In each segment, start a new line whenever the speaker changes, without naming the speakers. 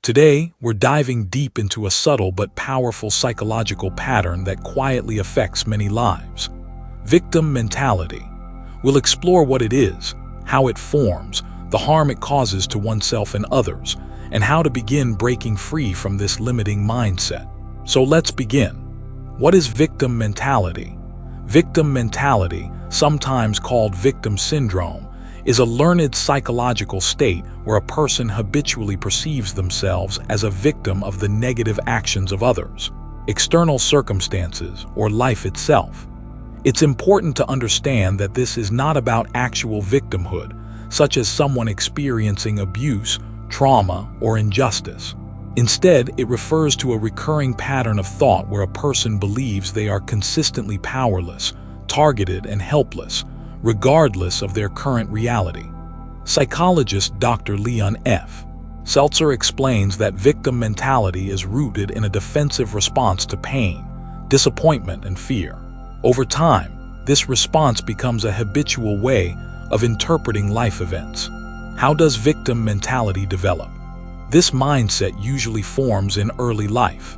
Today, we're diving deep into a subtle but powerful psychological pattern that quietly affects many lives. Victim mentality. We'll explore what it is, how it forms, the harm it causes to oneself and others, and how to begin breaking free from this limiting mindset. So let's begin. What is victim mentality? Victim mentality, sometimes called victim syndrome, is a learned psychological state where a person habitually perceives themselves as a victim of the negative actions of others, external circumstances, or life itself. It's important to understand that this is not about actual victimhood, such as someone experiencing abuse, trauma, or injustice. Instead, it refers to a recurring pattern of thought where a person believes they are consistently powerless, targeted, and helpless, regardless of their current reality. Psychologist Dr. Leon F. Seltzer explains that victim mentality is rooted in a defensive response to pain, disappointment, and fear. Over time, this response becomes a habitual way of interpreting life events. How does victim mentality develop? This mindset usually forms in early life.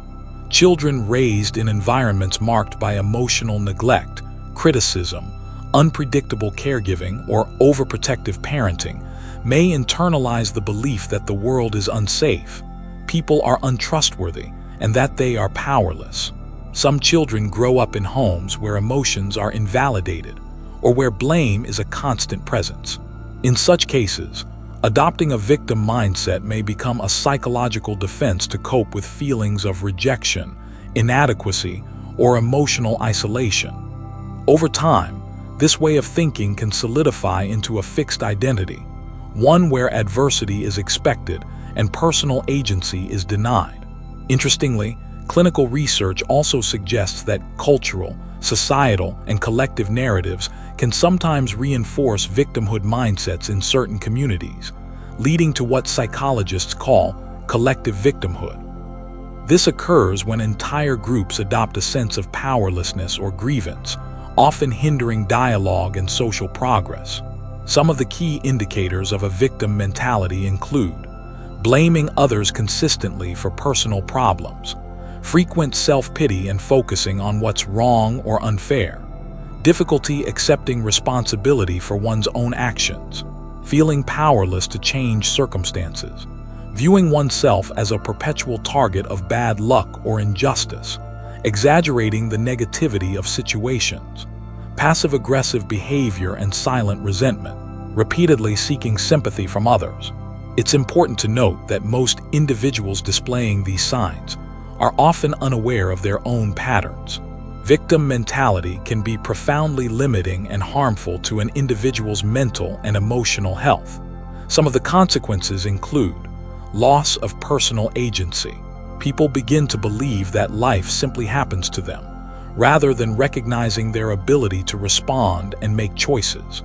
Children raised in environments marked by emotional neglect, criticism, unpredictable caregiving, or overprotective parenting may internalize the belief that the world is unsafe, people are untrustworthy, and that they are powerless. Some children grow up in homes where emotions are invalidated or where blame is a constant presence. In such cases, adopting a victim mindset may become a psychological defense to cope with feelings of rejection, inadequacy, or emotional isolation. Over time, this way of thinking can solidify into a fixed identity, one where adversity is expected and personal agency is denied. Interestingly, clinical research also suggests that cultural, societal, and collective narratives can sometimes reinforce victimhood mindsets in certain communities, leading to what psychologists call collective victimhood. This occurs when entire groups adopt a sense of powerlessness or grievance, often hindering dialogue and social progress. Some of the key indicators of a victim mentality include blaming others consistently for personal problems, frequent self-pity and focusing on what's wrong or unfair, difficulty accepting responsibility for one's own actions, feeling powerless to change circumstances, viewing oneself as a perpetual target of bad luck or injustice, exaggerating the negativity of situations, passive-aggressive behavior and silent resentment, repeatedly seeking sympathy from others. It's important to note that most individuals displaying these signs are often unaware of their own patterns. Victim mentality can be profoundly limiting and harmful to an individual's mental and emotional health. Some of the consequences include loss of personal agency. People begin to believe that life simply happens to them, rather than recognizing their ability to respond and make choices.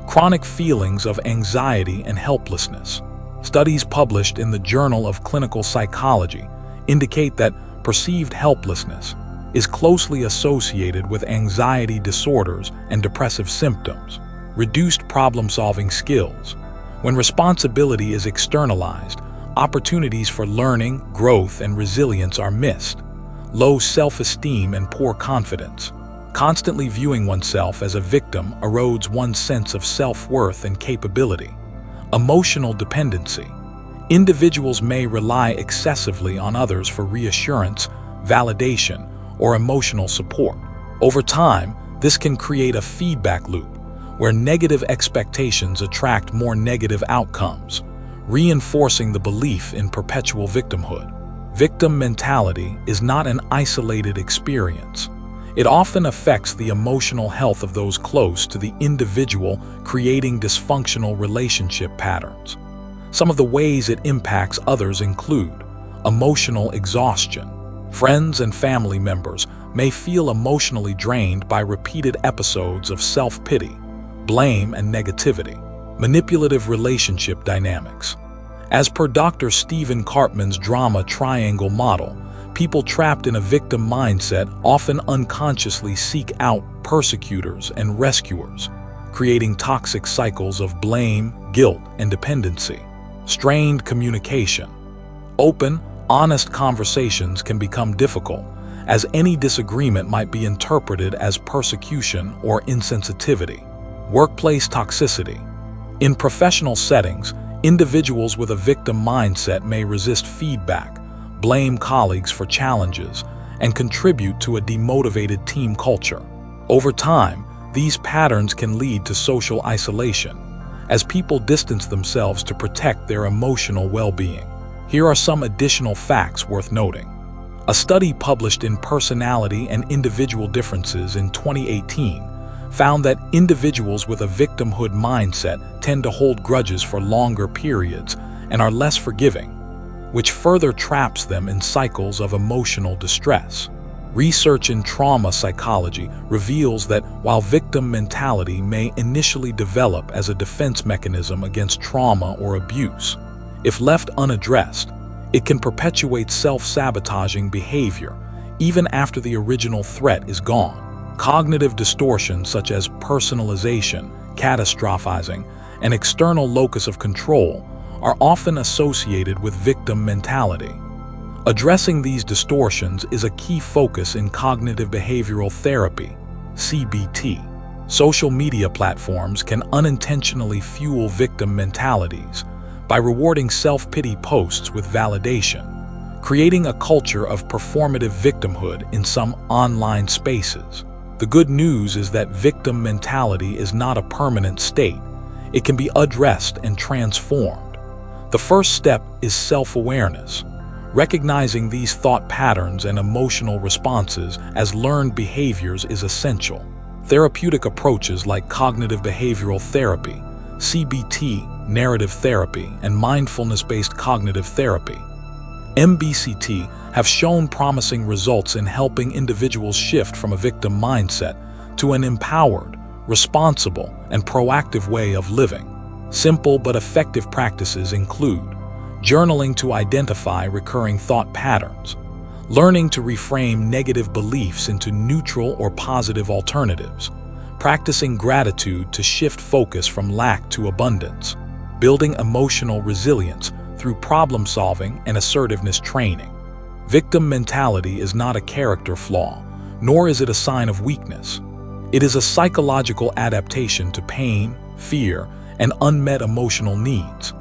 Chronic feelings of anxiety and helplessness. Studies published in the Journal of Clinical Psychology indicate that perceived helplessness is closely associated with anxiety disorders and depressive symptoms. Reduced problem-solving skills. When responsibility is externalized, opportunities for learning, growth, and resilience are missed. Low self-esteem and poor confidence. Constantly viewing oneself as a victim erodes one's sense of self-worth and capability. Emotional dependency. Individuals may rely excessively on others for reassurance, validation, or emotional support. Over time, this can create a feedback loop where negative expectations attract more negative outcomes, reinforcing the belief in perpetual victimhood. Victim mentality is not an isolated experience. It often affects the emotional health of those close to the individual, creating dysfunctional relationship patterns. Some of the ways it impacts others include emotional exhaustion. Friends and family members may feel emotionally drained by repeated episodes of self-pity, blame, and negativity. Manipulative relationship dynamics. As per Dr. Stephen Cartman's drama triangle model, people trapped in a victim mindset often unconsciously seek out persecutors and rescuers, creating toxic cycles of blame, guilt, and dependency. Strained communication. Open, honest conversations can become difficult, as any disagreement might be interpreted as persecution or insensitivity. Workplace toxicity. In professional settings, individuals with a victim mindset may resist feedback, blame colleagues for challenges, and contribute to a demotivated team culture. Over time, these patterns can lead to social isolation, as people distance themselves to protect their emotional well-being. Here are some additional facts worth noting. A study published in Personality and Individual Differences in 2018 found that individuals with a victimhood mindset tend to hold grudges for longer periods and are less forgiving, which further traps them in cycles of emotional distress. Research in trauma psychology reveals that while victim mentality may initially develop as a defense mechanism against trauma or abuse, if left unaddressed, it can perpetuate self-sabotaging behavior even after the original threat is gone. Cognitive distortions such as personalization, catastrophizing, and external locus of control are often associated with victim mentality. Addressing these distortions is a key focus in cognitive behavioral therapy, CBT. Social media platforms can unintentionally fuel victim mentalities by rewarding self-pity posts with validation, creating a culture of performative victimhood in some online spaces. The good news is that victim mentality is not a permanent state. It can be addressed and transformed. The first step is self-awareness. Recognizing these thought patterns and emotional responses as learned behaviors is essential. Therapeutic approaches like cognitive behavioral therapy, CBT, narrative therapy, and mindfulness-based cognitive therapy, MBCT, have shown promising results in helping individuals shift from a victim mindset to an empowered, responsible, and proactive way of living. Simple but effective practices include journaling to identify recurring thought patterns, learning to reframe negative beliefs into neutral or positive alternatives, practicing gratitude to shift focus from lack to abundance, building emotional resilience through problem-solving and assertiveness training. Victim mentality is not a character flaw, nor is it a sign of weakness. It is a psychological adaptation to pain, fear, and unmet emotional needs.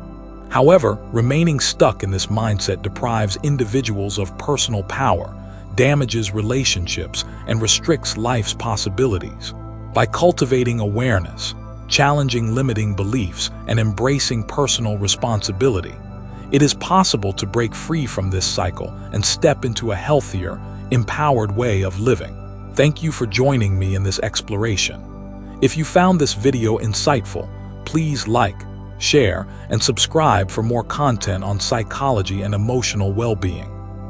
However, remaining stuck in this mindset deprives individuals of personal power, damages relationships, and restricts life's possibilities. By cultivating awareness, challenging limiting beliefs, and embracing personal responsibility, it is possible to break free from this cycle and step into a healthier, empowered way of living. Thank you for joining me in this exploration. If you found this video insightful, please like, share, and subscribe for more content on psychology and emotional well-being.